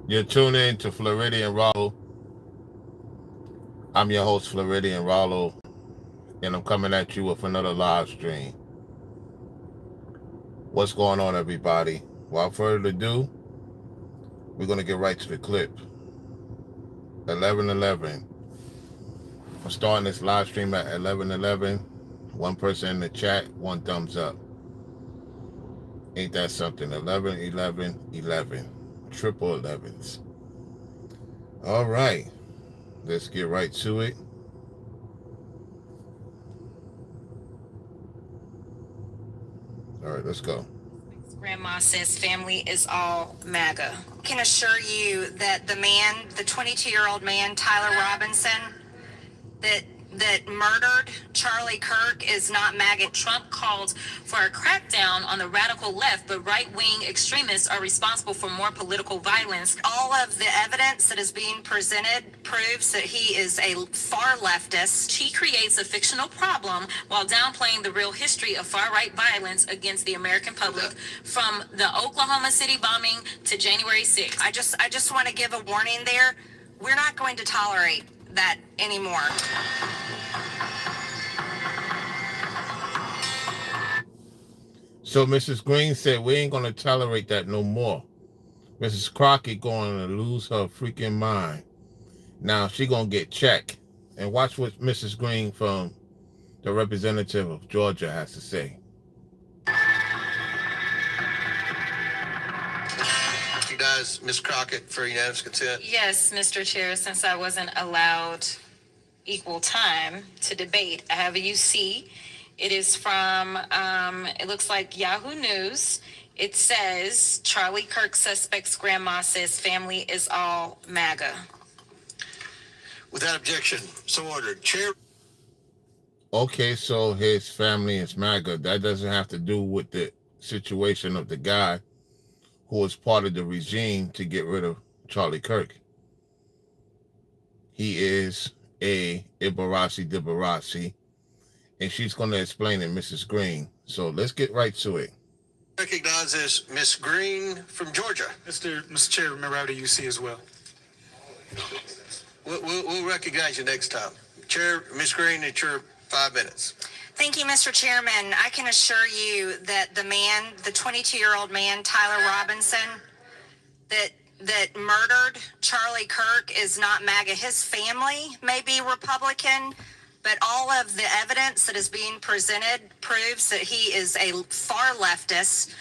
You're tuning in to Floridian Rollo. I'm your host, Floridian Rollo, and I'm coming at you with another live stream. What's going on, everybody? Without further ado, we're going to get right to the clip. 11:11. I'm starting this live stream at 11:11. One person in the chat, one thumbs up. Ain't that something? 11:11:11. Triple 11s. All right. Let's get right to it. All right, let's go. Grandma says family is all MAGA. I can assure you that the 22-year-old man, Tyler Robinson, that murdered Charlie Kirk is not MAGA. Trump called for a crackdown on the radical left, but right-wing extremists are responsible for more political violence. All of the evidence that is being presented proves that he is a far leftist. He creates a fictional problem while downplaying the real history of far-right violence against the American public, from the Oklahoma City bombing to January 6th. I just want to give a warning there. We're not going to tolerate that anymore. So Ms.Green said we ain't gonna tolerate that no more. Mrs. Crockett going to lose her freaking mind. Now she gonna get checked. And watch what Mrs. Green from the representative of Georgia has to say. Recognize Ms. Crockett for unanimous consent. Yes, Mr. Chair, since I wasn't allowed equal time to debate, I have a UC. It is from, it looks like Yahoo News. It says, Charlie Kirk suspect's grandma says family is all MAGA. Without objection, so ordered. Chair. Okay, so his family is MAGA. That doesn't have to do with the situation of the guy who was part of the regime to get rid of Charlie Kirk. He is a Ibarasi, and she's going to explain it, Mrs. Green. So let's get right to it. Recognizes Ms. Green from Georgia. Mr. Chair, remember I have a UC as well. We'll recognize you next time. Chair, Ms. Green, it's your 5 minutes. Thank you, Mr. Chairman. I can assure you that the 22-year-old man, Tyler Robinson, that murdered Charlie Kirk is not MAGA. His family may be Republican, but all of the evidence that is being presented proves that he is a far leftist,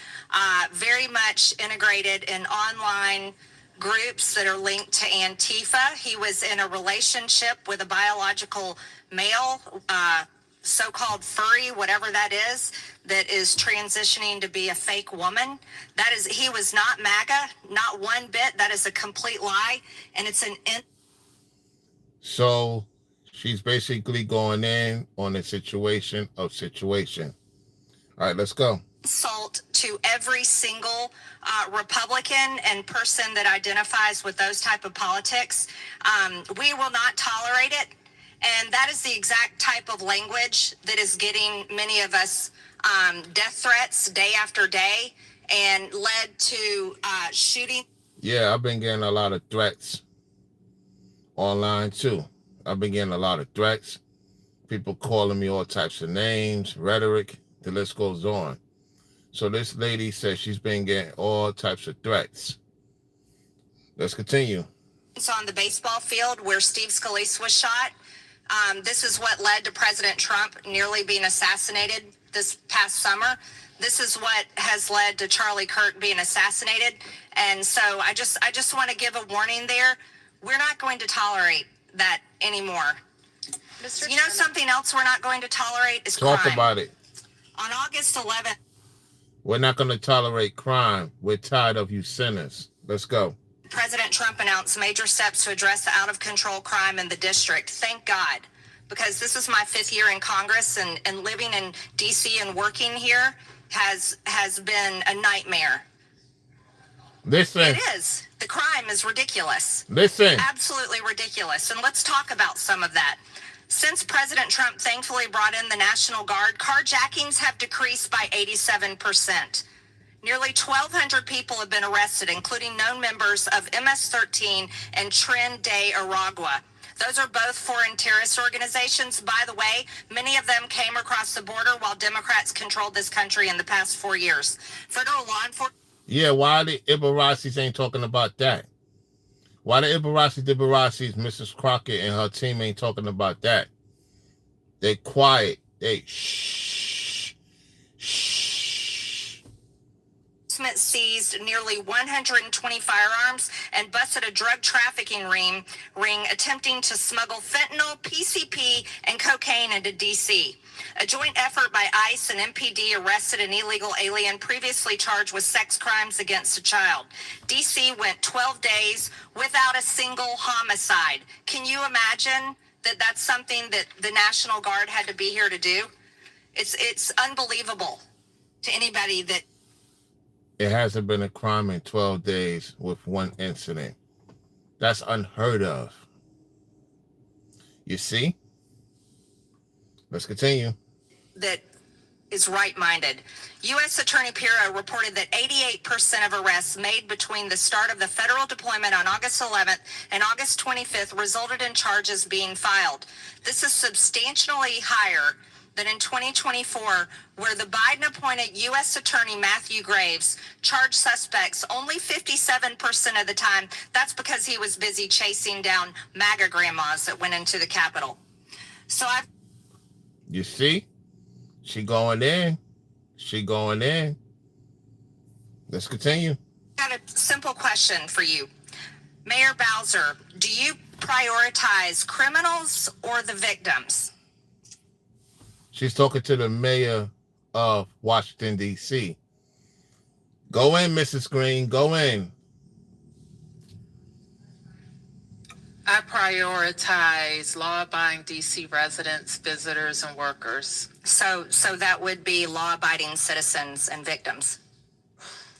very much integrated in online groups that are linked to Antifa. He was in a relationship with a biological male, so-called furry, whatever that is transitioning to be a fake woman. He was not MAGA, not one bit. That is a complete lie, and it's So she's basically going in on a situation. All right, let's go. Insult to every single Republican and person that identifies with those type of politics. We will not tolerate it. And that is the exact type of language that is getting many of us death threats day after day and led to shooting. Yeah, I've been getting a lot of threats online too. I've been getting a lot of threats. People calling me all types of names, rhetoric, the list goes on. So this lady says she's been getting all types of threats. Let's continue. It's on the baseball field where Steve Scalise was shot. This is what led to President Trump nearly being assassinated this past summer. This is what has led to Charlie Kirk being assassinated. And so I just want to give a warning there. We're not going to tolerate that anymore. You know, something else we're not going to tolerate is crime. Talk about it. On August 11th. We're not going to tolerate crime. We're tired of you sinners. Let's go. President Trump announced major steps to address the out-of-control crime in the district. Thank God, because this is my 5th year in Congress, and living in D.C. and working here has been a nightmare. Listen. It is. The crime is ridiculous. Listen. Absolutely ridiculous. And let's talk about some of that. Since President Trump thankfully brought in the National Guard, carjackings have decreased by 87%. Nearly 1,200 people have been arrested, including known members of MS-13 and Tren de Aragua. Those are both foreign terrorist organizations. By the way, many of them came across the border while Democrats controlled this country in the past 4 years. Federal law enforcement. Yeah, why the Ibarracis ain't talking about that? Why the Ibarracis, Mrs. Crockett and her team ain't talking about that? They quiet. They shh. Seized nearly 120 firearms and busted a drug trafficking ring attempting to smuggle fentanyl, PCP, and cocaine into D.C. A joint effort by ICE and MPD arrested an illegal alien previously charged with sex crimes against a child. D.C. went 12 days without a single homicide. Can you imagine that that's something that the National Guard had to be here to do? It's unbelievable to anybody that. It hasn't been a crime in 12 days with one incident. That's unheard of. You see? Let's continue. That is right-minded. U.S. Attorney Pirro reported that 88% of arrests made between the start of the federal deployment on August 11th and August 25th resulted in charges being filed. This is substantially higher than in 2024, where the Biden-appointed U.S. Attorney Matthew Graves charged suspects only 57% of the time. That's because he was busy chasing down MAGA grandmas that went into the Capitol. You see? She going in. Let's continue. I got a simple question for you. Mayor Bowser, do you prioritize criminals or the victims? She's talking to the mayor of Washington, D.C. Go in, Mrs. Green. Go in. I prioritize law-abiding D.C. residents, visitors, and workers. So that would be law-abiding citizens and victims.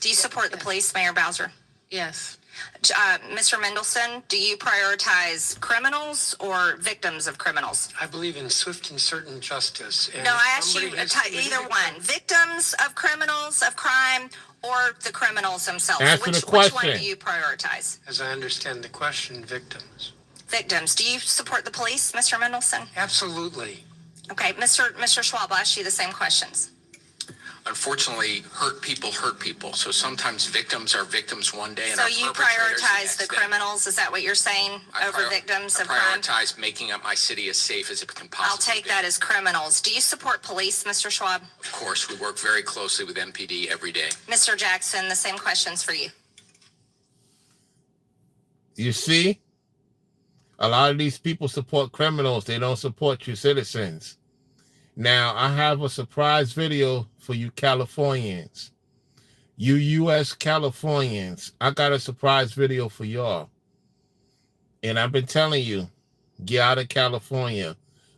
Do you support the police, Mayor Bowser? Yes. Mr. Mendelson, do you prioritize criminals or victims of criminals? I believe in swift and certain justice. And No, I asked you somebody has either one. Victims of criminals, of crime, or the criminals themselves. Answer the Which question. one do you prioritize? As I understand the question, victims. Victims. Do you support the police, Mr. Mendelson? Absolutely. Okay, Mr. Schwab, I'll ask you the same questions. Unfortunately, hurt people. So sometimes victims are victims one day, and So our you perpetrators prioritize the next day. criminals? Is that what you're saying over victims I of crime? prioritize making up my city as safe as it can I'll possibly take be. that as criminals. Do you support police, Mr. Schwab? Of course, we work very closely with MPD every day. Mr. Jackson, the same questions for you. You see? A lot of these people support criminals. They don't support you citizens. Now, I have a surprise video for you Californians. You U.S. Californians. I got a surprise video for y'all. And I've been telling you, get out of California.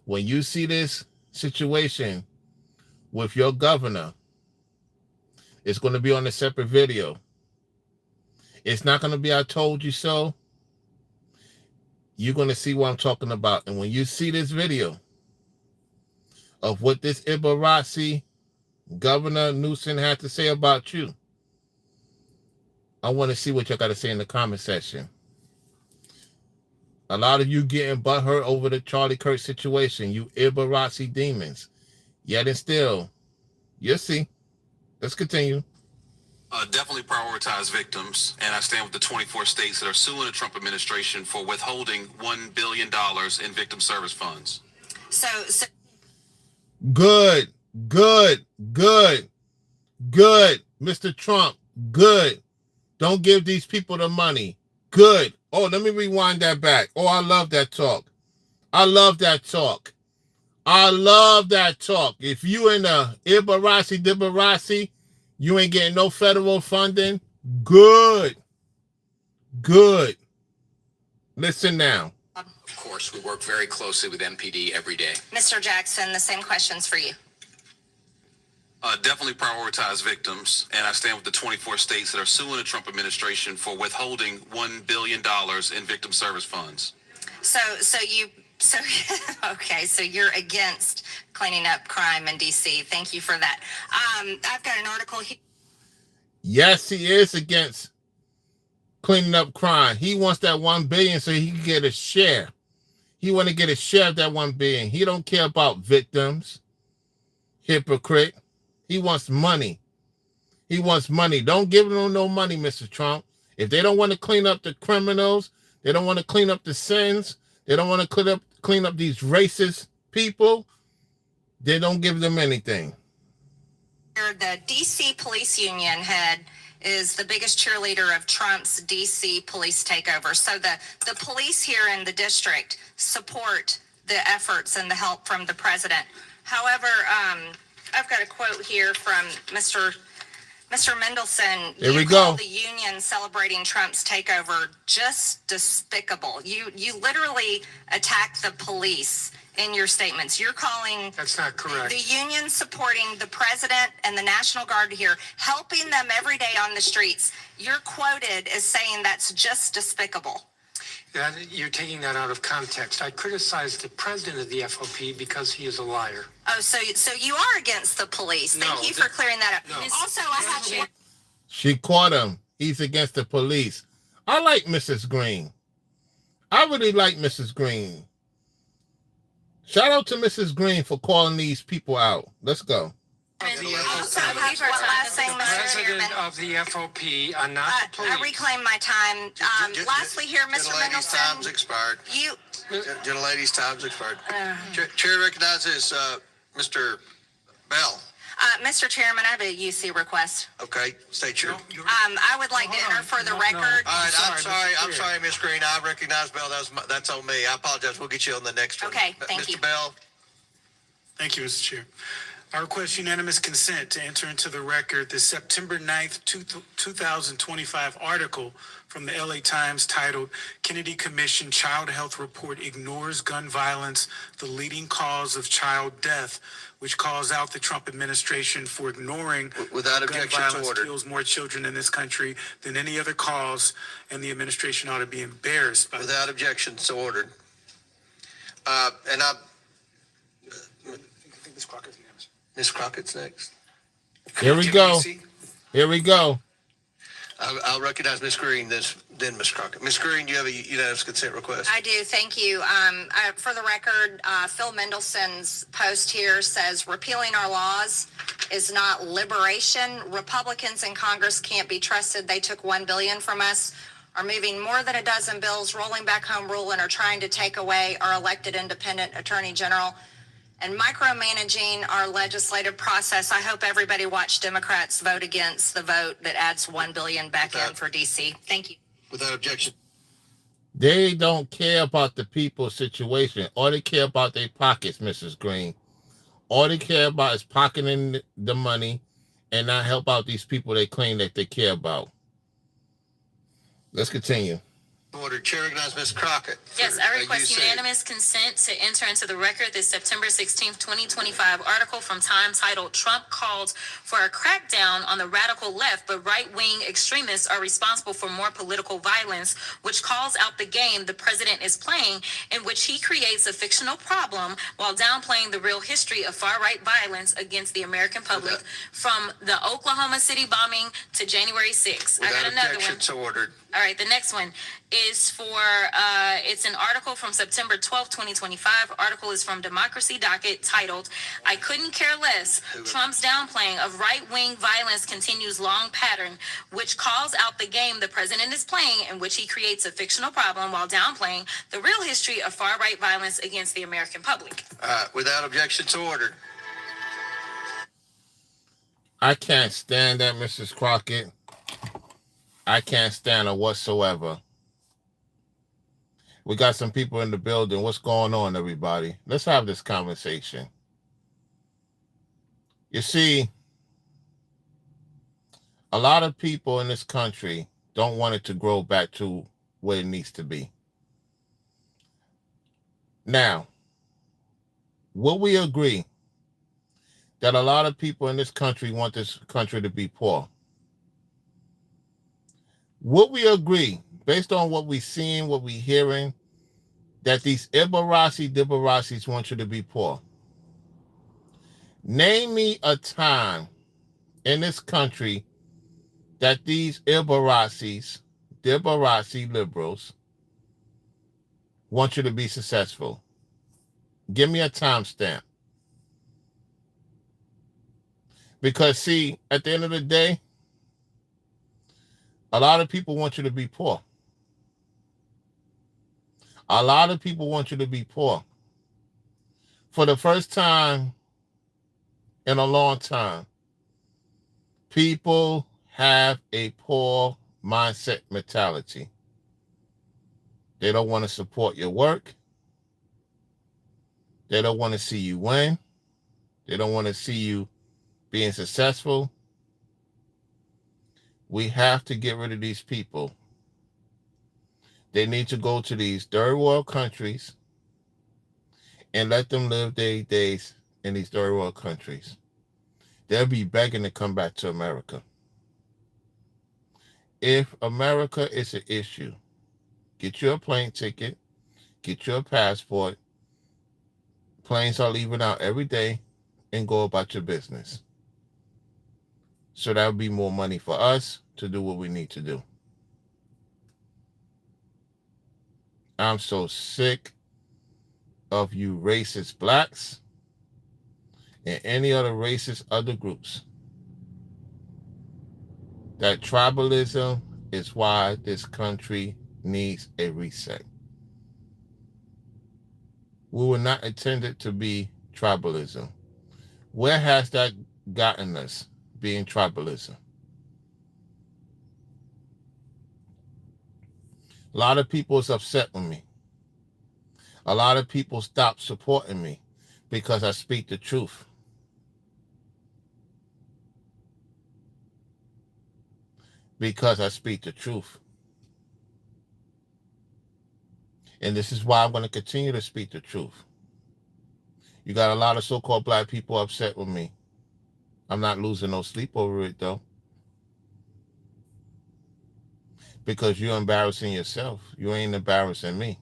When you see this situation with your governor, it's going to be on a separate video. It's not going to be I told you so. You're going to see what I'm talking about. And when you see this video of what this Ibarraci, Governor Newsom had to say about you, I want to see what y'all got to say in the comment section. A lot of you getting butthurt over the Charlie Kirk situation, you Ibarraci demons. Yet and still, you'll see. Let's continue. Definitely prioritize victims, and I stand with the 24 states that are suing the Trump administration for withholding $1 billion in victim service funds. So Good. Mr. Trump, good. Don't give these people the money. Good. Oh, let me rewind that back. Oh, I love that talk. If you in the Ibarraci, you ain't getting no federal funding. Good. Listen now. Of course, we work very closely with MPD every day. Mr. Jackson, the same questions for you. Definitely prioritize victims, and I stand with the 24 states that are suing the Trump administration for withholding $1 billion in victim service funds. So you're against cleaning up crime in DC. Thank you for that. I've got an article here. Yes, he is against cleaning up crime. He wants that $1 billion so he can get a share. He want to get a share of that $1 billion. He don't care about victims. Hypocrite. He wants money. He wants money. Don't give them no money, Mr. Trump. If they don't want to clean up the criminals, they don't want to clean up the sins, they don't want to clean up these racist people, they don't give them anything. The DC police union head is the biggest cheerleader of Trump's DC police takeover. So the police here in the district support the efforts and the help from the president. However, I've got a quote here from Mr. Mendelson. Here we You go. call the union celebrating Trump's takeover just despicable. You literally attack the police in your statements. You're calling That's not correct. the union supporting the president and the National Guard here, helping them every day on the streets. You're quoted as saying that's just despicable. You're taking that out of context. I criticized the president of the FOP because he is a liar. Oh, so you are against the police. Thank you for clearing that up. No. Also, I have one. She caught him. He's against the police. I like Mrs. Green. I really like Mrs. Green. Shout out to Mrs. Green for calling these people out. Let's go. Also, I have one last thing, The Mr. president Chairman. of the FOP are not the police. I reclaim my time. Lastly here, Mr. Gentlelady's time's Mendelson, expired. you, Gentlelady's time's expired. Chair recognizes Mr. Bell. Mr. Chairman, I have a UC request. Okay, state your. I would like to enter for the record. All right, I'm sorry, Mr. Chair. Ms. Green. I recognize Bell. That's on me. I apologize. We'll get you on the next one. Okay, thank you. Mr. Bell. Thank you, Mr. Chair. I request unanimous consent to enter into the record the September 9th, 2025 article from the LA Times titled Kennedy Commission Child Health Report Ignores Gun Violence, the Leading Cause of Child Death, which calls out the Trump administration for ignoring Without gun objection, violence ordered. kills more children in this country than any other cause, and the administration ought to be embarrassed by Without objection, so ordered. And I, I think this Crockett's unanimous. Ms. Crockett's next. Here we go. Here we go. I'll recognize Ms. Green, then Ms. Crockett. Ms. Green, do you have a unanimous consent request? I do, thank you. For the record, Phil Mendelson's post here says repealing our laws is not liberation. Republicans in Congress can't be trusted. They took $1 billion from us, are moving more than a dozen bills, rolling back home rule, and are trying to take away our elected independent attorney general and micromanaging our legislative process. I hope everybody watched Democrats vote against the vote that adds $1 billion back in for DC. Thank you. Without objection. They don't care about the people's situation. All they care about their pockets, Mrs. Green. All they care about is pocketing the money and not help out these people they claim that they care about. Let's continue. Order. Chair recognizes Ms. Crockett. Yes, I request UC. unanimous consent to enter into the record this September 16th, 2025 article from Time titled Trump Called for a Crackdown on the Radical Left, but Right-Wing Extremists Are Responsible for More Political Violence, which calls out the game the president is playing, in which he creates a fictional problem while downplaying the real history of far-right violence against the American public from the Oklahoma City bombing to January 6th. I Without got another objection, one. so ordered. All right, the next one is for, it's an article from September 12th, 2025. Article is from Democracy Docket titled, I Couldn't Care Less. Trump's downplaying of right-wing violence continues long pattern, which calls out the game the president is playing in which he creates a fictional problem while downplaying the real history of far-right violence against the American public. Without objection, so ordered. I can't stand that, Mrs. Crockett. I can't stand her whatsoever. We got some people in the building. What's going on, everybody? Let's have this conversation. You see, a lot of people in this country don't want it to grow back to where it needs to be. Now, will we agree that a lot of people in this country want this country to be poor? Would we agree, based on what we're seeing, what we're hearing, that these Ibarasi want you to be poor? Name me a time in this country that these Ibarazis, the Ibarasi liberals, want you to be successful? Give me a timestamp. Because, see, at the end of the day, a lot of people want you to be poor. A lot of people want you to be poor. For the first time in a long time, people have a poor mindset mentality. They don't want to support your work. They don't want to see you win. They don't want to see you being successful. We have to get rid of these people. They need to go to these third world countries and let them live their days in these third world countries. They'll be begging to come back to America. If America is an issue, get you a plane ticket, get you a passport. Planes are leaving out every day, and go about your business. So that would be more money for us to do what we need to do. I'm so sick of you racist blacks and any other racist other groups. That tribalism is why this country needs a reset. We were not intended to be tribalism. Where has that gotten us, being tribalism? A lot of people is upset with me. A lot of people stopped supporting me because I speak the truth. Because I speak the truth. And this is why I'm going to continue to speak the truth. You got a lot of so-called black people upset with me. I'm not losing no sleep over it, though. Because you're embarrassing yourself. You ain't embarrassing me.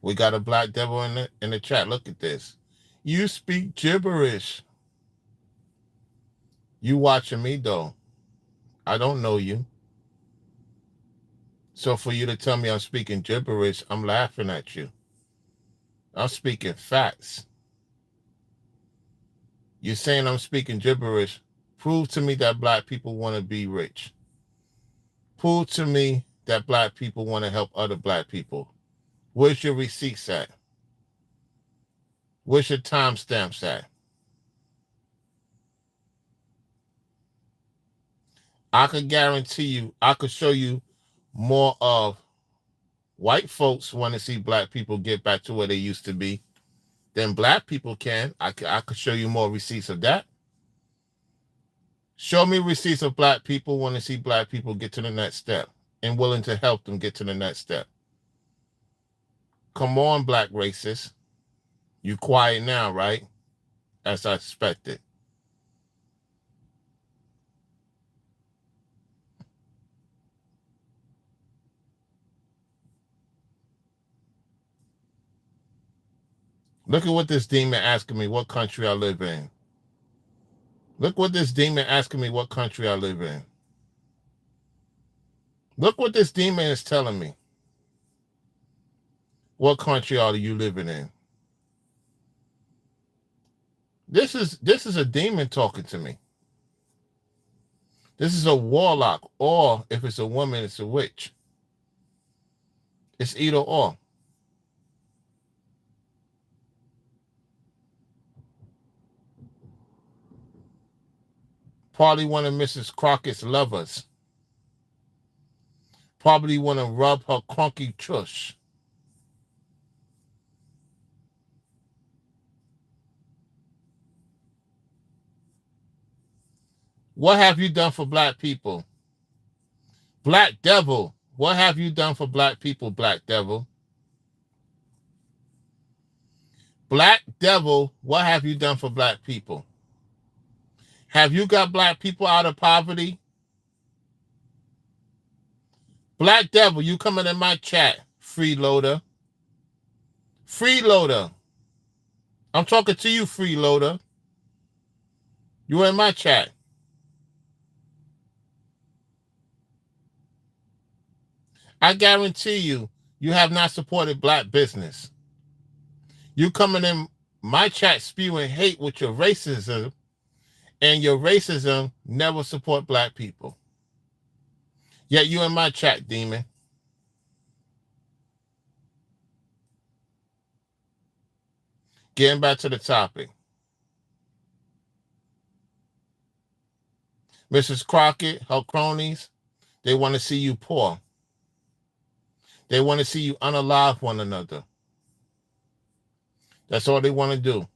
We got a black devil in the chat. Look at this. You speak gibberish. You watching me, though. I don't know you. So for you to tell me I'm speaking gibberish, I'm laughing at you. I'm speaking facts. You're saying I'm speaking gibberish. Prove to me that black people want to be rich. Prove to me that black people want to help other black people. Where's your receipts at? Where's your timestamps at? I could guarantee you, I could show you more of white folks want to see black people get back to where they used to be than black people can. I could show you more receipts of that. Show me receipts of black people want to see black people get to the next step and willing to help them get to the next step. Come on, black racists. You quiet now, right? As I expected. Look at what this demon asking me what country I live in. Look what this demon asking me what country I live in. Look what this demon is telling me. What country are you living in? This is a demon talking to me. This is a warlock, or if it's a woman, it's a witch. It's either or. Probably one of Mrs. Crockett's lovers. Probably want to rub her crunky tush. What have you done for black people? Black devil, what have you done for black people, black devil? Black devil, what have you done for black people? Have you got black people out of poverty? Black devil, you coming in my chat, freeloader. Freeloader. I'm talking to you, freeloader. You in my chat. I guarantee you, you have not supported black business. You coming in my chat spewing hate with your racism, and your racism never support black people. Yet you in my chat, demon. Getting back to the topic. Mrs. Crockett, her cronies, they want to see you poor. They want to see you unalive one another. That's all they want to do.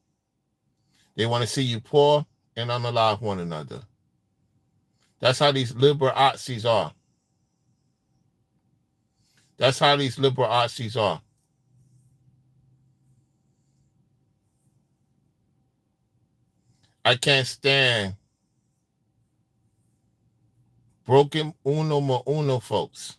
They want to see you poor and unalive one another. That's how these liberal artsies are. That's how these liberal artsies are. I can't stand broken uno mo uno folks.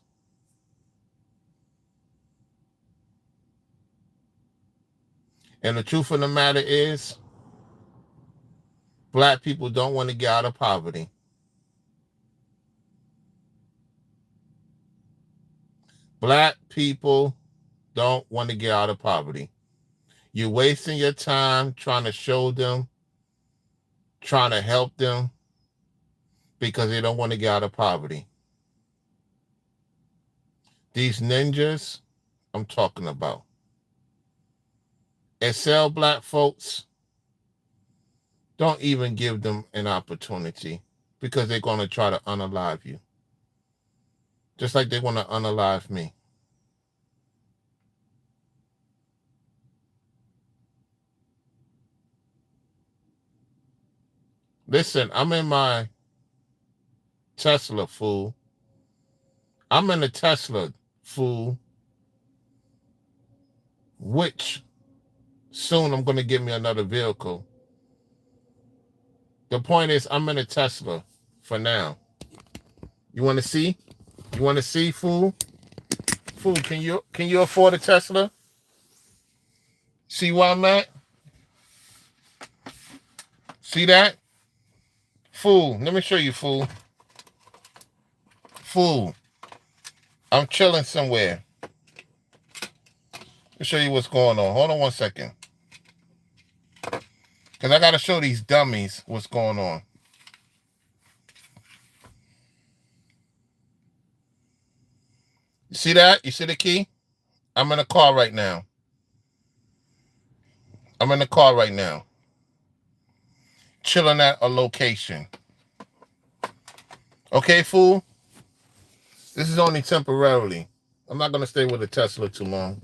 And the truth of the matter is, black people don't want to get out of poverty. Black people don't want to get out of poverty. You're wasting your time trying to show them, trying to help them, because they don't want to get out of poverty. These ninjas I'm talking about. And sell black folks, don't even give them an opportunity, because they're going to try to unalive you. Just like they want to unalive me. Listen, I'm in my Tesla, fool. I'm in a Tesla, fool. Which soon I'm going to get me another vehicle. The point is, I'm in a Tesla for now. You want to see? You want to see, fool? Fool, can you afford a Tesla? See where I'm at? See that? Fool, let me show you, fool. Fool, I'm chilling somewhere. Let me show you what's going on. Hold on 1 second. Because I got to show these dummies what's going on. You see that? You see the key? I'm in a car right now. I'm in the car right now. Chilling at a location. Okay, fool? This is only temporarily. I'm not going to stay with a Tesla too long.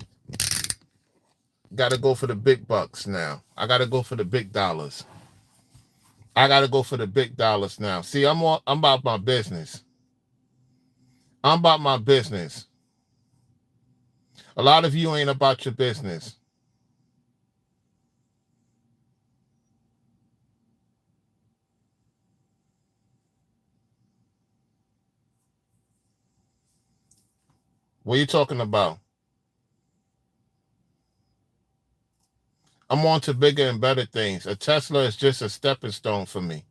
Got to go for the big bucks now. I got to go for the big dollars. I got to go for the big dollars now. See, I'm about my business. I'm about my business. A lot of you ain't about your business. What are you talking about? I'm on to bigger and better things. A Tesla is just a stepping stone for me.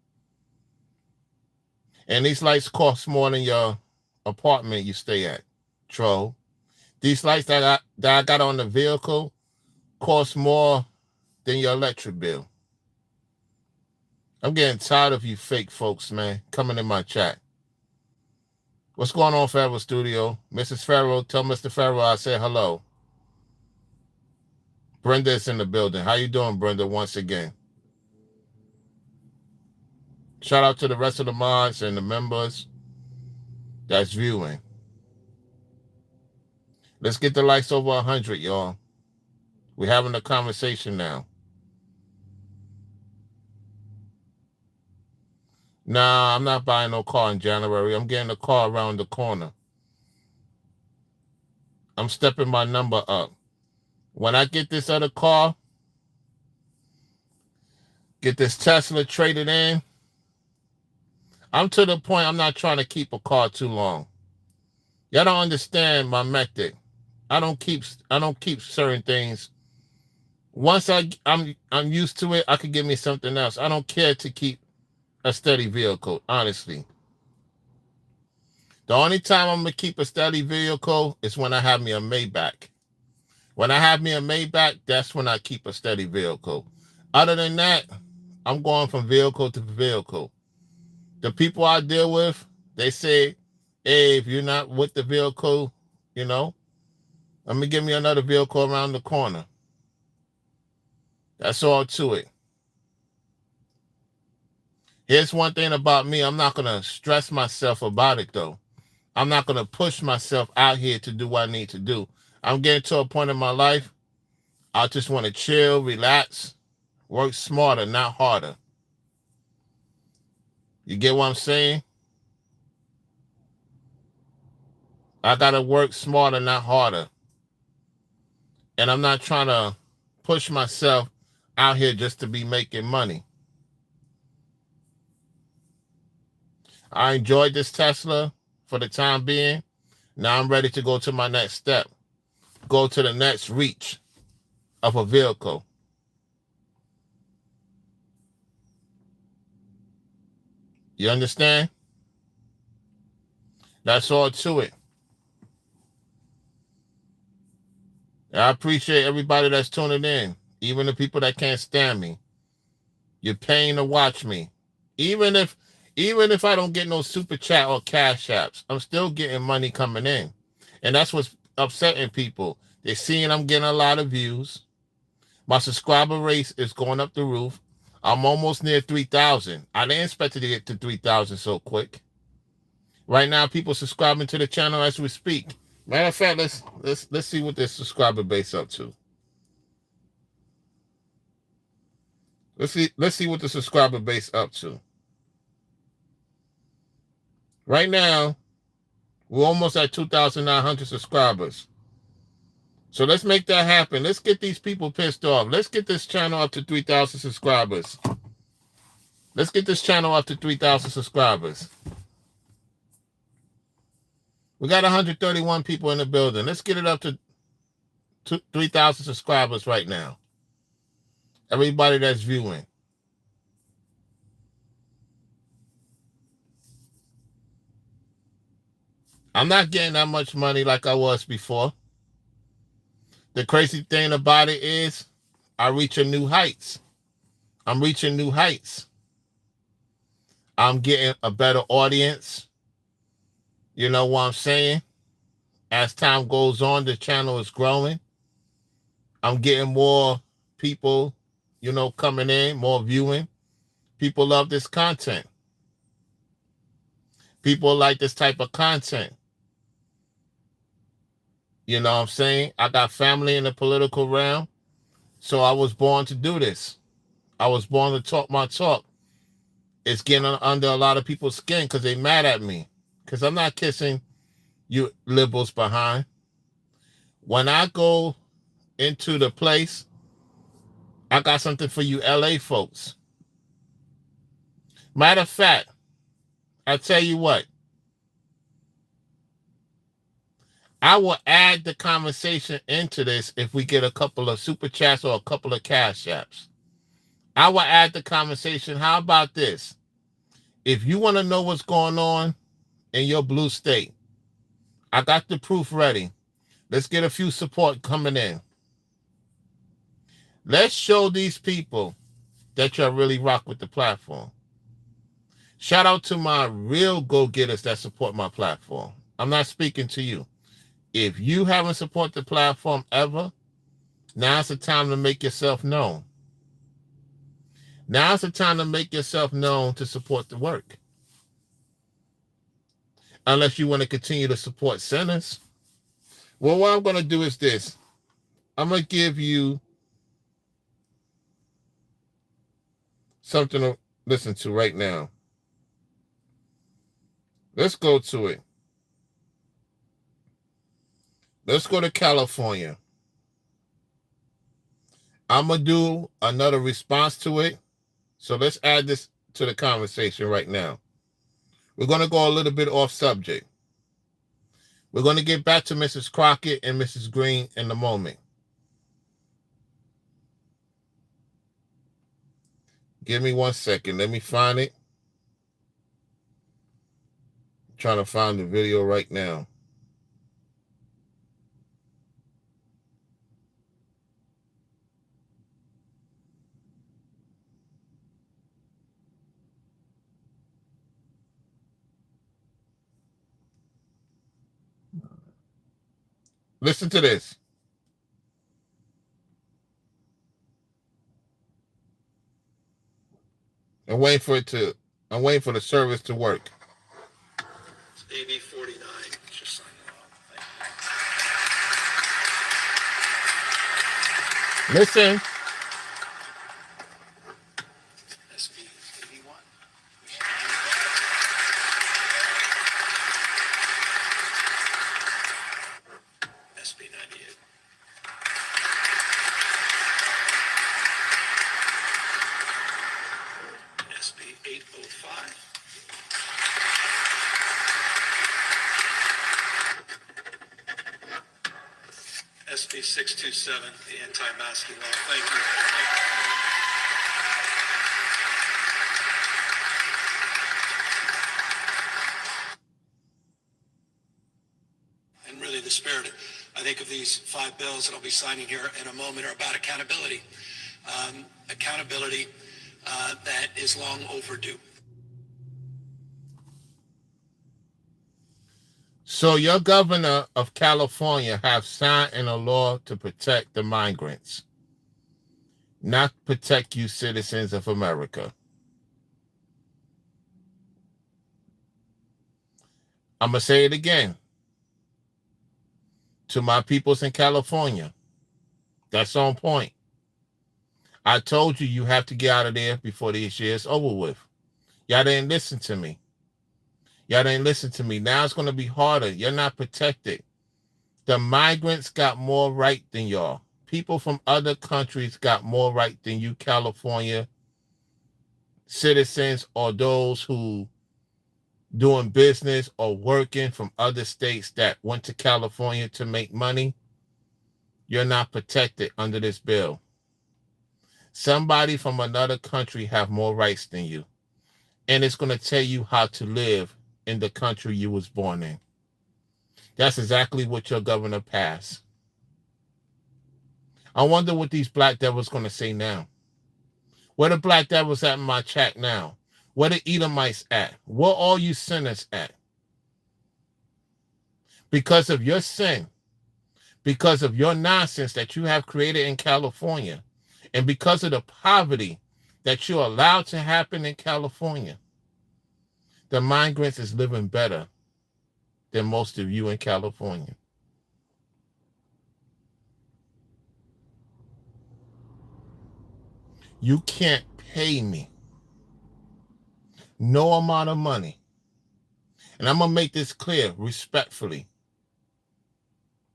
And these lights cost more than your apartment you stay at, troll. These lights that I got on the vehicle cost more than your electric bill. I'm getting tired of you fake folks, man, coming in my chat. What's going on, Farrell Studio? Mrs. Farrell, tell Mr. Farrell I said hello. Brenda is in the building. How you doing, Brenda, once again? Shout out to the rest of the mods and the members that's viewing. Let's get the likes over 100, y'all. We're having a conversation now. Nah, I'm not buying no car in January. I'm getting a car around the corner. I'm stepping my number up. When I get this other car, get this Tesla traded in, I'm to the point I'm not trying to keep a car too long. Y'all don't understand my method. I don't keep certain things. Once I'm used to it, I could give me something else. I don't care to keep a steady vehicle, honestly. The only time I'm going to keep a steady vehicle is when I have me a Maybach. When I have me a Maybach, that's when I keep a steady vehicle. Other than that, I'm going from vehicle to vehicle. The people I deal with, they say, hey, if you're not with the vehicle, you know, let me give me another vehicle around the corner. That's all to it. Here's one thing about me. I'm not going to stress myself about it, though. I'm not going to push myself out here to do what I need to do. I'm getting to a point in my life, I just want to chill, relax, work smarter, not harder. You get what I'm saying? I got to work smarter, not harder. And I'm not trying to push myself out here just to be making money. I enjoyed this Tesla for the time being. Now I'm ready to go to my next step. Go to the next reach of a vehicle. You understand? That's all to it. I appreciate everybody that's tuning in, even the people that can't stand me. You're paying to watch me. Even if I don't get no super chat or cash apps, I'm still getting money coming in. And that's what's upsetting people. They're seeing I'm getting a lot of views. My subscriber rate is going up the roof. I'm almost near 3,000. I didn't expect it to get to 3,000 so quick. Right now, people subscribing to the channel as we speak. Matter of fact, let's see what this subscriber base up to. Let's see what the subscriber base up to. Right now, we're almost at 2,900 subscribers. So let's make that happen. Let's get these people pissed off. Let's get this channel up to 3,000 subscribers. Let's get this channel up to 3,000 subscribers. We got 131 people in the building. Let's get it up to 3,000 subscribers right now. Everybody that's viewing. I'm not getting that much money like I was before. The crazy thing about it is I'm reaching new heights. I'm reaching new heights. I'm getting a better audience. You know what I'm saying? As time goes on, the channel is growing. I'm getting more people, you know, coming in, more viewing. People love this content. People like this type of content. You know what I'm saying? I got family in the political realm, so I was born to do this. I was born to talk my talk. It's getting under a lot of people's skin because they mad at me. Because I'm not kissing you liberals behind. When I go into the place, I got something for you LA folks. Matter of fact, I tell you what. I will add the conversation into this if we get a couple of super chats or a couple of cash apps. I will add the conversation. How about this? If you want to know what's going on in your blue state, I got the proof ready. Let's get a few support coming in. Let's show these people that you really rock with the platform. Shout out to my real go-getters that support my platform. I'm not speaking to you. If you haven't supported the platform ever, now's the time to make yourself known. Now's the time to make yourself known to support the work. Unless you want to continue to support sinners. Well, what I'm going to do is this. I'm going to give you something to listen to right now. Let's go to it. Let's go to California. I'm going to do another response to it. So let's add this to the conversation right now. We're going to go a little bit off subject. We're going to get back to Mrs. Crockett and Mrs. Green in a moment. Give me 1 second. Let me find it. trying to find the video right now. Listen to this. I'm waiting for the service to work. It's AB 49. Just sign it off. Listen. SB 81. SB 98. SB 805. SB 627, the anti-masking law. Thank you. And really the spirit, I think, of these 5 bills that I'll be signing here in a moment are about accountability. Accountability that is long overdue. So your governor of California have signed in a law to protect the migrants, not protect you citizens of America. I'm going to say it again. To my peoples in California, that's on point. I told you you have to get out of there before this year is over with. Y'all didn't listen to me. Y'all didn't listen to me. Now it's going to be harder. You're not protected. The migrants got more right than y'all. People from other countries got more right than you California citizens or those who doing business or working from other states that went to California to make money. You're not protected under this bill. Somebody from another country have more rights than you. And it's going to tell you how to live in the country you was born in. That's exactly what your governor passed. I wonder what these black devils going to say now. Where the black devils at in my chat now? Where the Edomites at? Where all you sinners at? Because of your sin, because of your nonsense that you have created in California, and because of the poverty that you allowed to happen in California, the migrants is living better than most of you in California. You can't pay me no amount of money. And I'm going to make this clear respectfully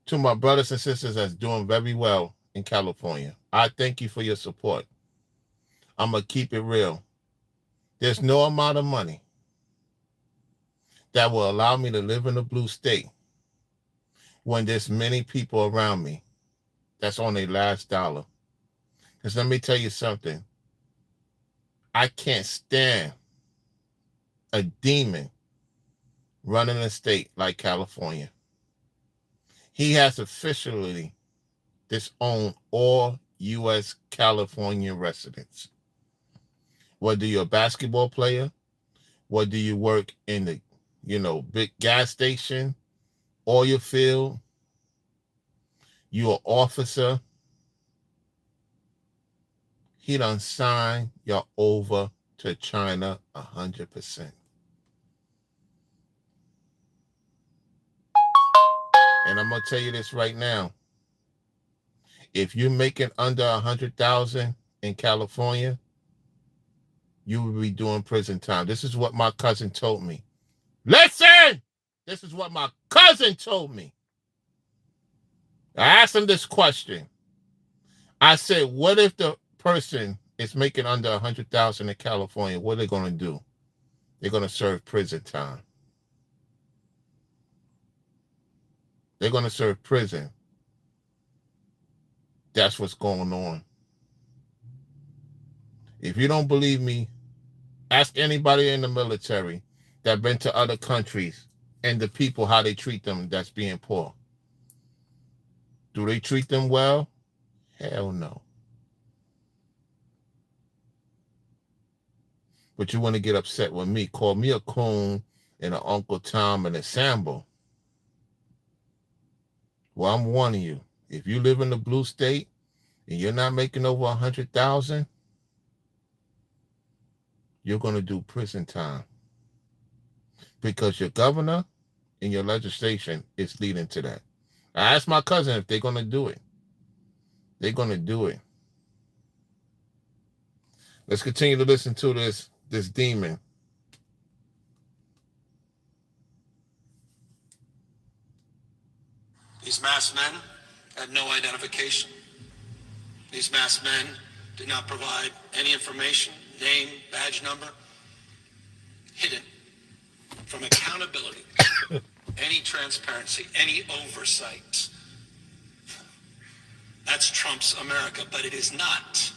to my brothers and sisters that's doing very well in California. I thank you for your support. I'm going to keep it real. There's no amount of money that will allow me to live in a blue state when there's many people around me that's on their last dollar. Because let me tell you something. I can't stand a demon running a state like California. He has officially disowned all U.S. California residents. Whether you're a basketball player, whether you work in the big gas station, oil field, you're an officer, he done signed y'all over to China 100%. And I'm going to tell you this right now. If you're making under 100,000 in California, you will be doing prison time. This is what my cousin told me. Listen! This is what my cousin told me. I asked him this question. I said, what if the person is making under 100,000 in California? What are they going to do? They're going to serve prison time. They're going to serve prison. That's what's going on. If you don't believe me, ask anybody in the military that been to other countries and the people, how they treat them that's being poor. Do they treat them well? Hell no. But you want to get upset with me, call me a coon and an Uncle Tom and a Sambo. Well, I'm warning you. If you live in the blue state and you're not making over 100,000, you're going to do prison time. Because your governor and your legislation is leading to that. I asked my cousin if they're going to do it. They're going to do it. Let's continue to listen to this demon. These masked men had no identification. These masked men did not provide any information, name, badge number, hidden from accountability, any transparency, any oversight. That's Trump's America, but it is not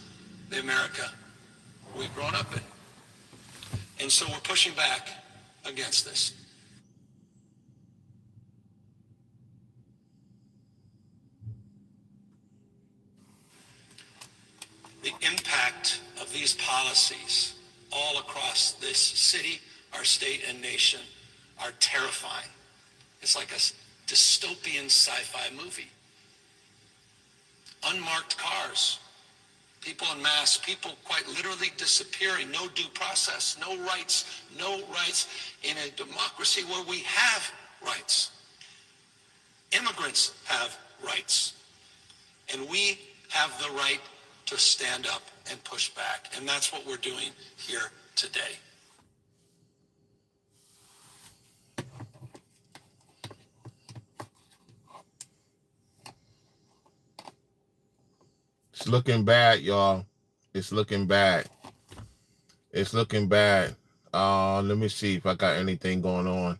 the America we've grown up in. And so we're pushing back against this. The impact of these policies all across this city, our state and nation are terrifying. It's like a dystopian sci-fi movie. Unmarked cars, people en masse, people quite literally disappearing, no due process, no rights in a democracy where we have rights. Immigrants have rights. And we have the right to stand up and push back. And that's what we're doing here today. It's looking bad, y'all. It's looking bad. It's looking bad. Let me see if I got anything going on.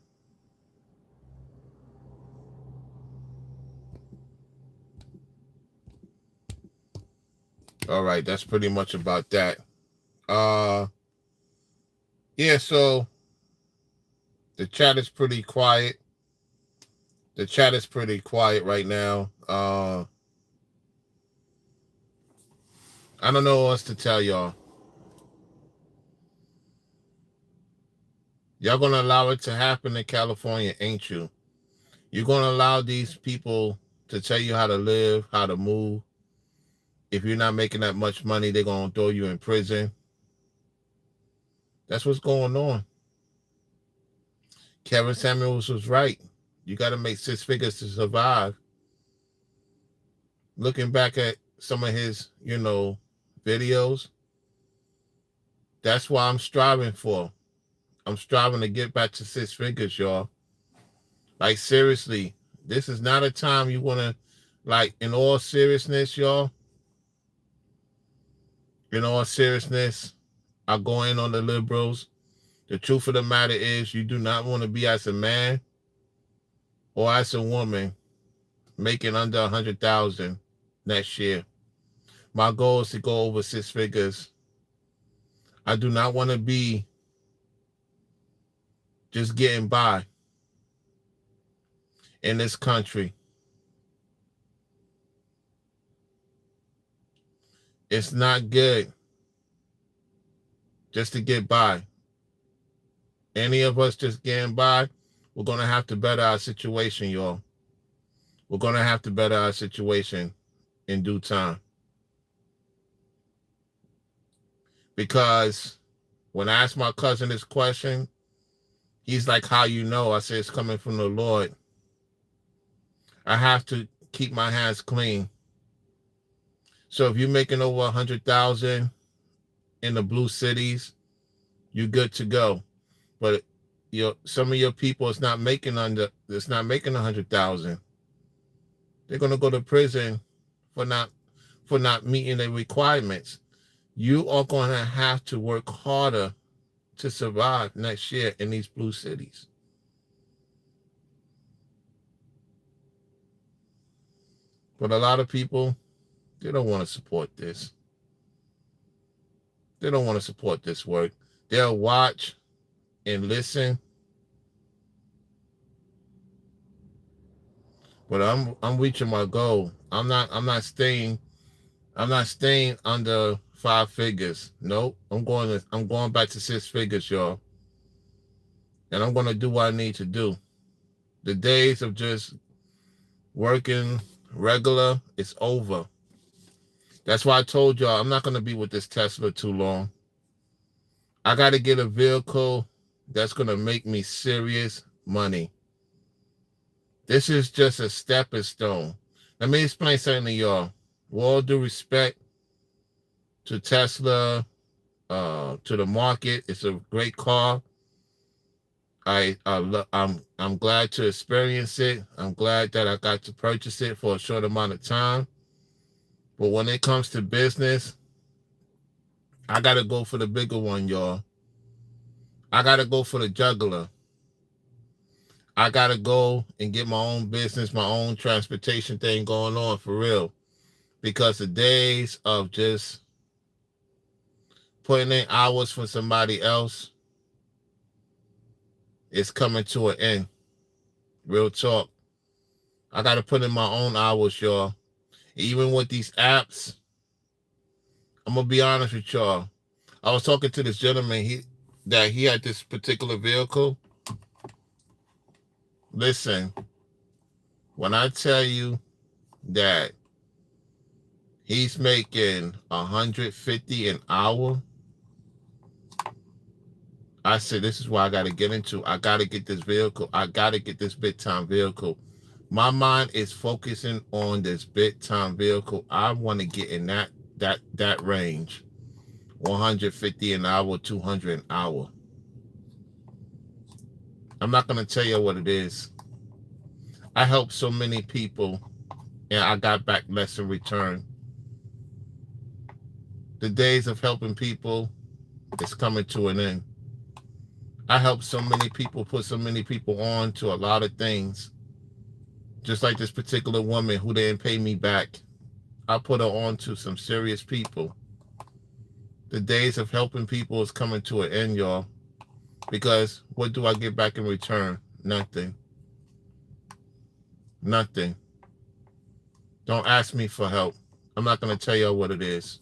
All right, that's pretty much about that. Yeah, so the chat is pretty quiet. The chat is pretty quiet right now. I don't know what else to tell y'all. Y'all gonna allow it to happen in California, ain't you? You're gonna allow these people to tell you how to live, how to move. If you're not making that much money, they're gonna throw you in prison. That's what's going on. Kevin Samuels was right. You got to make 6 figures to survive. Looking back at some of his, videos, that's what I'm striving for. I'm striving to get back to 6 figures, y'all. Like, seriously, this is not a time you want to, like, in all seriousness, y'all. In all seriousness, I go in on the liberals. The truth of the matter is you do not want to be as a man or as a woman making under 100,000 next year. My goal is to go over 6 figures. I do not want to be just getting by in this country. It's not good just to get by. Any of us just getting by, we're going to have to better our situation, y'all. We're going to have to better our situation in due time. Because when I asked my cousin this question, he's like, how you know? I said, it's coming from the Lord. I have to keep my hands clean. So if you're making over 100,000 in the blue cities, you're good to go. But some of your people is not making 100,000. They're gonna go to prison for not meeting the requirements. You are gonna have to work harder to survive next year in these blue cities. But a lot of people, they don't want to support this. They don't want to support this work. They'll watch and listen, but I'm reaching my goal. I'm not staying under 5 figures. Nope. I'm going back to 6 figures, y'all. And I'm gonna do what I need to do. The days of just working regular is over. That's why I told y'all I'm not gonna be with this Tesla too long. I gotta get a vehicle that's gonna make me serious money. This is just a stepping stone. Let me explain something to y'all. With all due respect to Tesla, to the market, it's a great car. I'm glad to experience it. I'm glad that I got to purchase it for a short amount of time. But when it comes to business, I gotta go for the bigger one, y'all. I gotta go for the juggler. I gotta go and get my own business, my own transportation thing going on for real. Because the days of just putting in hours for somebody else is coming to an end. Real talk. I gotta put in my own hours, y'all. Even with these apps, I'm gonna be honest with y'all. I was talking to this gentleman, he had this particular vehicle. Listen, when I tell you that he's making $150 an hour, I said, this is what I got to get into. I got to get this vehicle. I got to get this big time vehicle. My mind is focusing on this big time vehicle. I want to get in that range. 150 an hour, 200 an hour. I'm not going to tell you what it is. I helped so many people and I got back less in return. The days of helping people is coming to an end. I helped so many people, put so many people on to a lot of things. Just like this particular woman who didn't pay me back. I put her on to some serious people. The days of helping people is coming to an end, y'all. Because what do I get back in return? Nothing. Nothing. Don't ask me for help. I'm not going to tell y'all what it is.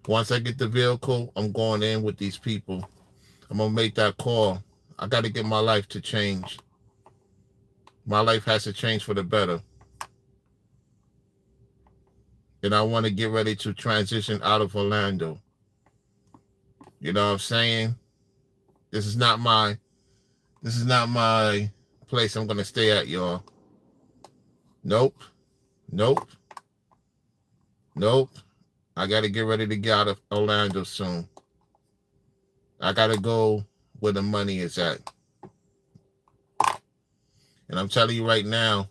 Once I get the vehicle, I'm going in with these people. I'm going to make that call. I got to get my life to change. My life has to change for the better. And I want to get ready to transition out of Orlando. You know what I'm saying? This is not my place I'm going to stay at, y'all. Nope. Nope. Nope. I got to get ready to get out of Orlando soon. I got to go where the money is at. And I'm telling you right now,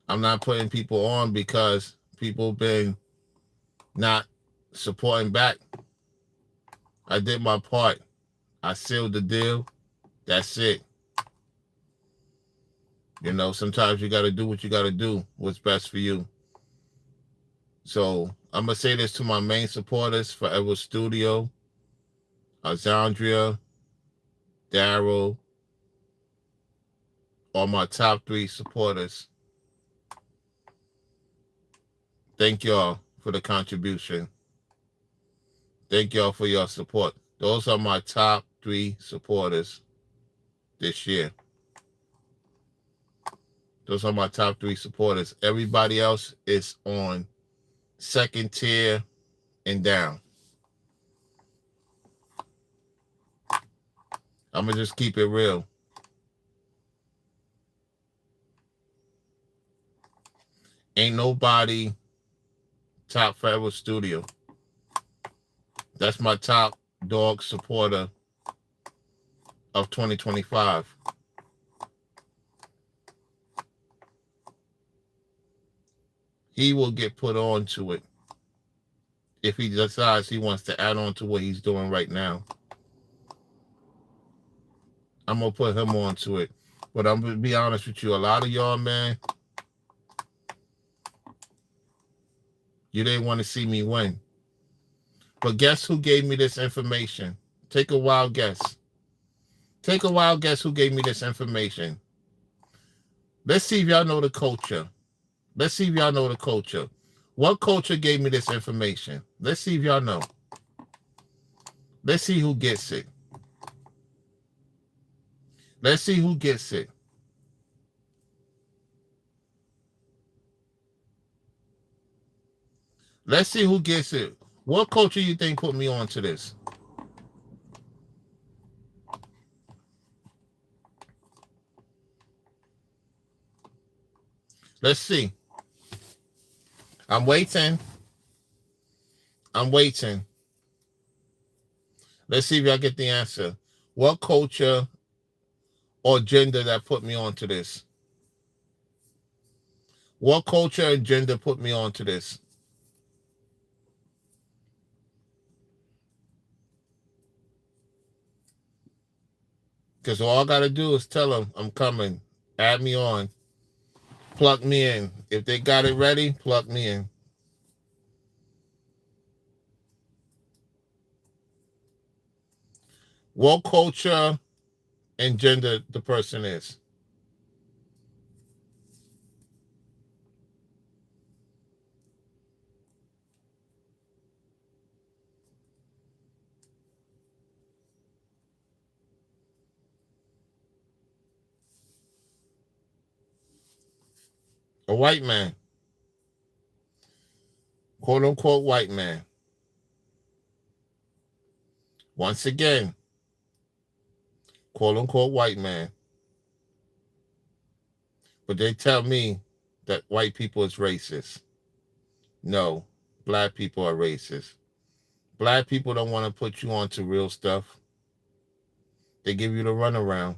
I'm not putting people on because people been not supporting back. I did my part. I sealed the deal. That's it. You know, sometimes you got to do what you got to do, what's best for you. So I'm going to say this to my main supporters, Forever Studio, Alexandria, Daryl, all my top 3 supporters. Thank y'all for the contribution. Thank y'all for your support. Those are my top 3 supporters this year. Those are my top 3 supporters. Everybody else is on second tier and down. I'm going to just keep it real. Ain't nobody top Forever Studio. That's my top dog supporter of 2025. He will get put on to it if he decides he wants to add on to what he's doing right now. I'm going to put him on to it. But I'm going to be honest with you. A lot of y'all, man, you didn't want to see me win. But guess who gave me this information? Take a wild guess. Take a wild guess who gave me this information. Let's see if y'all know the culture. Let's see if y'all know the culture. What culture gave me this information? Let's see if y'all know. Let's see who gets it. Let's see who gets it. Let's see who gets it. What culture you think put me on to this? Let's see. I'm waiting. I'm waiting. Let's see if y'all get the answer. What culture or gender that put me on to this? What culture and gender put me on to this? Because all I got to do is tell them I'm coming. Add me on. Plug me in. If they got it ready, plug me in. What culture and gender the person is? A white man. Quote unquote white man. Once again, quote unquote white man. But they tell me that white people is racist. No, black people are racist. Black people don't want to put you on to real stuff. They give you the runaround.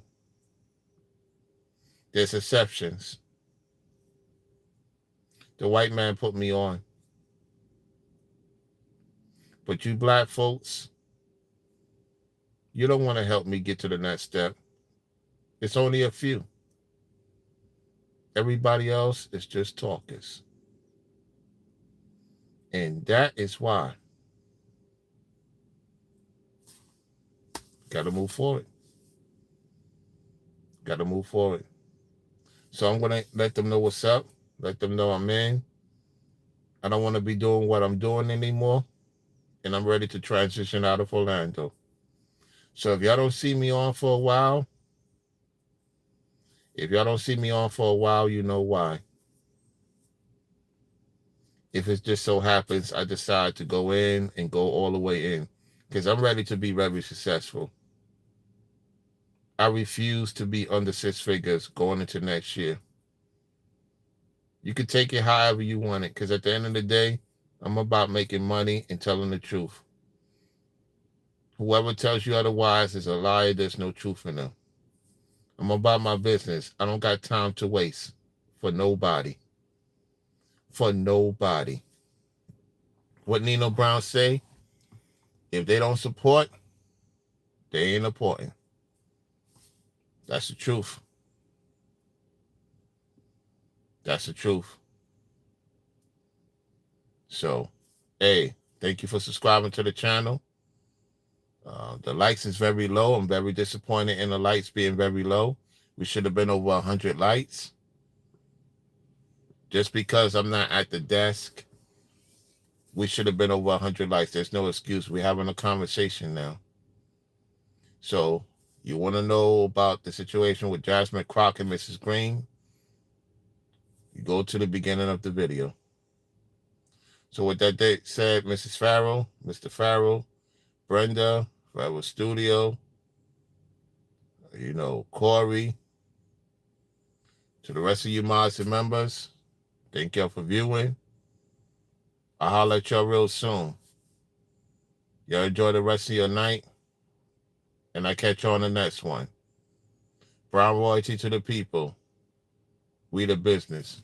There's exceptions. The white man put me on. But you black folks, you don't want to help me get to the next step. It's only a few. Everybody else is just talkers. And that is why. Got to move forward. Got to move forward. So I'm going to let them know what's up. Let them know I'm in. I don't want to be doing what I'm doing anymore. And I'm ready to transition out of Orlando. So if y'all don't see me on for a while, you know why. If it just so happens I decide to go in and go all the way in, because I'm ready to be very successful. I refuse to be under 6 figures going into next year. You can take it however you want it, because at the end of the day, I'm about making money and telling the truth. Whoever tells you otherwise is a liar. There's no truth in them. I'm about my business. I don't got time to waste for nobody. For nobody. What Nino Brown say? If they don't support, they ain't important. That's the truth. That's the truth. So, hey, thank you for subscribing to the channel. The likes is very low. I'm very disappointed in the likes being very low. We should have been over 100 likes. Just because I'm not at the desk, we should have been over 100 likes. There's no excuse. We're having a conversation now. So, you want to know about the situation with Jasmine, Crockett, and Ms.Green? You go to the beginning of the video. So with that date said, Mrs. Farrell, Mr. Farrell, Brenda, Farrell Studio, Corey, to the rest of you mods and members, thank y'all for viewing. I'll holler at y'all real soon. Y'all enjoy the rest of your night, and I catch you on the next one. Brown royalty to the people. We the business.